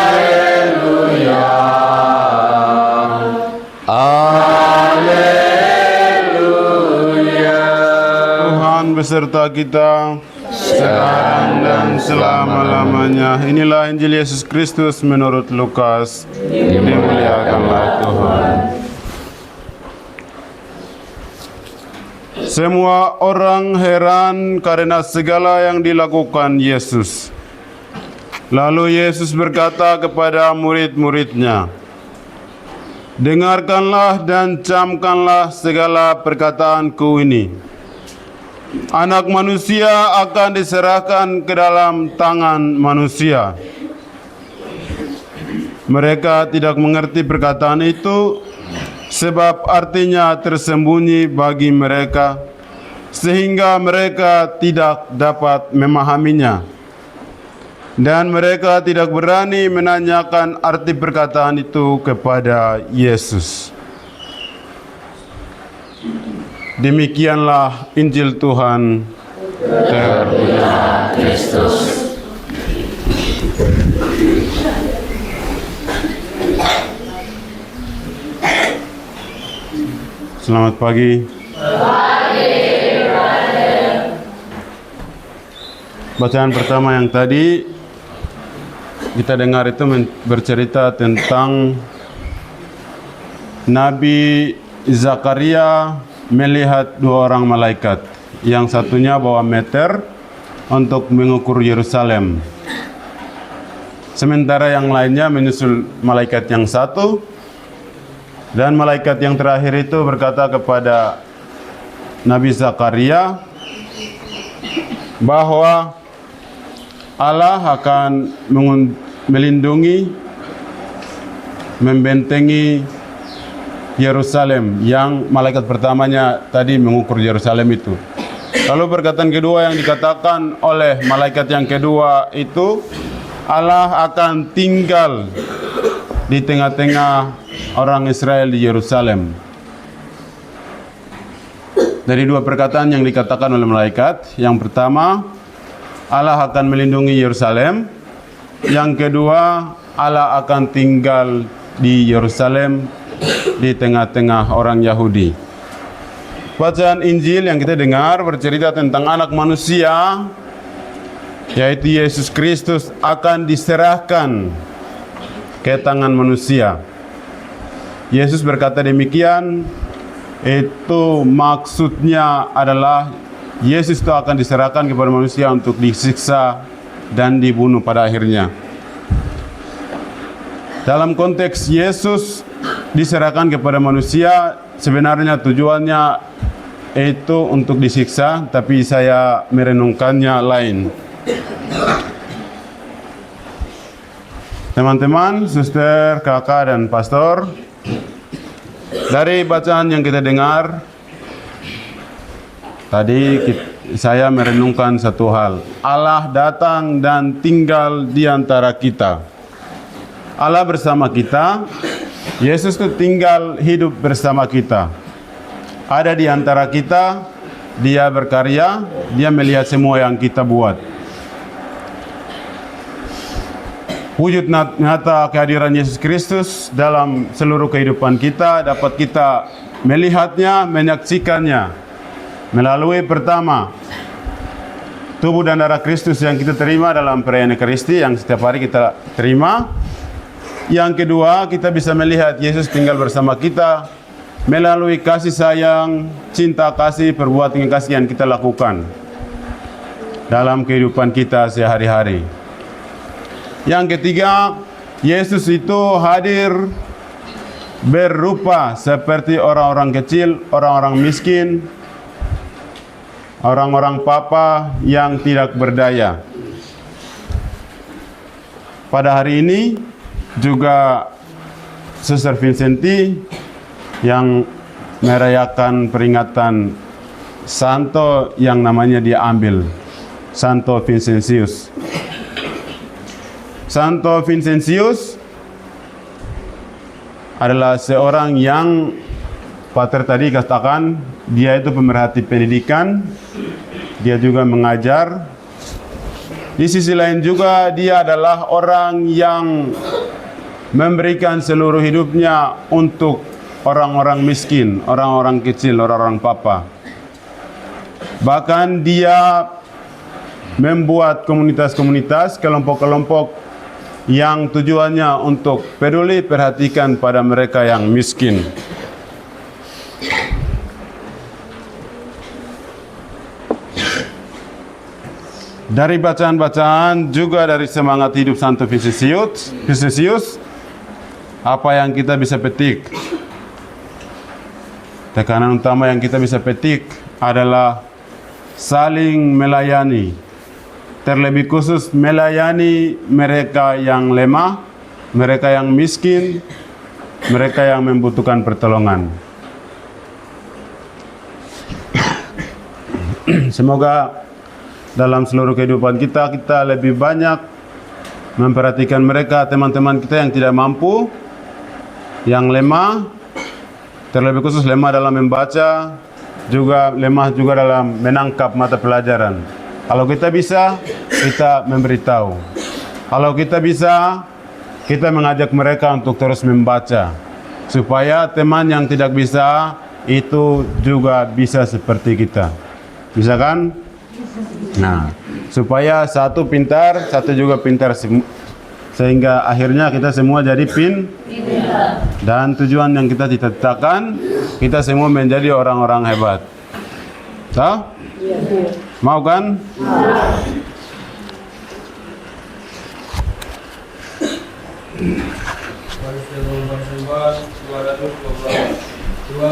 Haleluya. Haleluya. Tuhan beserta kita sekarang dan selama-lamanya. Inilah Injil Yesus Kristus menurut Lukas. Dimuliakanlah Tuhan. Semua orang heran karena segala yang dilakukan Yesus. Lalu Yesus berkata kepada murid-muridnya, "Dengarkanlah dan camkanlah segala perkataanku ini. Anak manusia akan diserahkan ke dalam tangan manusia." Mereka tidak mengerti perkataan itu, sebab artinya tersembunyi bagi mereka, sehingga mereka tidak dapat memahaminya. Dan mereka tidak berani menanyakan arti perkataan itu kepada Yesus. Demikianlah Injil Tuhan. Terpujilah Kristus. Selamat pagi. Bacaan pertama yang tadi kita dengar itu bercerita tentang Nabi Zakaria melihat dua orang malaikat. Yang satunya bawa meter untuk mengukur Yerusalem. Sementara yang lainnya menyusul malaikat yang satu. Dan malaikat yang terakhir itu berkata kepada Nabi Zakaria bahwa Allah akan melindungi, membentengi Yerusalem, yang malaikat pertamanya tadi mengukur Yerusalem itu. Lalu perkataan kedua yang dikatakan oleh malaikat yang kedua itu, Allah akan tinggal di tengah-tengah orang Israel di Yerusalem. Dari dua perkataan yang dikatakan oleh malaikat, yang pertama, Allah akan melindungi Yerusalem. Yang kedua, Allah akan tinggal di Yerusalem di tengah-tengah orang Yahudi. Bacaan Injil yang kita dengar bercerita tentang anak manusia, yaitu Yesus Kristus, akan diserahkan ke tangan manusia. Yesus berkata demikian, itu maksudnya adalah Yesus itu akan diserahkan kepada manusia untuk disiksa dan dibunuh pada akhirnya. Dalam konteks Yesus diserahkan kepada manusia, sebenarnya tujuannya itu untuk disiksa, tapi saya merenungkannya lain. Teman-teman, suster, kakak, dan pastor, dari bacaan yang kita dengar tadi, saya merenungkan satu hal. Allah datang dan tinggal di antara kita. Allah bersama kita. Yesus itu tinggal hidup bersama kita. Ada di antara kita. Dia berkarya. Dia melihat semua yang kita buat. Wujud nyata kehadiran Yesus Kristus dalam seluruh kehidupan kita dapat kita melihatnya, menyaksikannya melalui pertama, tubuh dan darah Kristus yang kita terima dalam perayaan Ekaristi yang setiap hari kita terima. Yang kedua, kita bisa melihat Yesus tinggal bersama kita melalui kasih sayang, cinta kasih, perbuatan kasih yang kita lakukan dalam kehidupan kita sehari-hari. Yang ketiga, Yesus itu hadir berupa seperti orang-orang kecil, orang-orang miskin, orang-orang papa yang tidak berdaya. Pada hari ini juga Suster Vincenti yang merayakan peringatan santo yang namanya dia ambil, Santo Vincentius. Santo Vincentius adalah seorang yang Pater tadi katakan dia itu pemerhati pendidikan, dia juga mengajar, Di sisi lain juga dia adalah orang yang memberikan seluruh hidupnya untuk orang-orang miskin, orang-orang kecil, orang-orang papa. Bahkan dia membuat komunitas-komunitas, kelompok-kelompok yang tujuannya untuk peduli perhatikan pada mereka yang miskin. Dari bacaan-bacaan juga dari semangat hidup Santo Visesius, apa yang kita bisa petik? Tekanan utama yang kita bisa petik adalah saling melayani. Terlebih khusus melayani mereka yang lemah, mereka yang miskin, mereka yang membutuhkan pertolongan. Semoga dalam seluruh kehidupan kita lebih banyak memperhatikan mereka, teman-teman kita yang tidak mampu, yang lemah, terlebih khusus lemah dalam membaca, juga lemah juga dalam menangkap mata pelajaran. Kalau kita bisa, kita memberitahu. Kalau kita bisa, kita mengajak mereka untuk terus membaca, supaya teman yang tidak bisa itu juga bisa seperti kita. Bisa kan? Nah, supaya satu pintar, satu juga pintar, sehingga akhirnya kita semua jadi pintar. Dan tujuan yang kita cita-citakan, kita semua menjadi orang-orang hebat. Tahu? Mau kan? Dua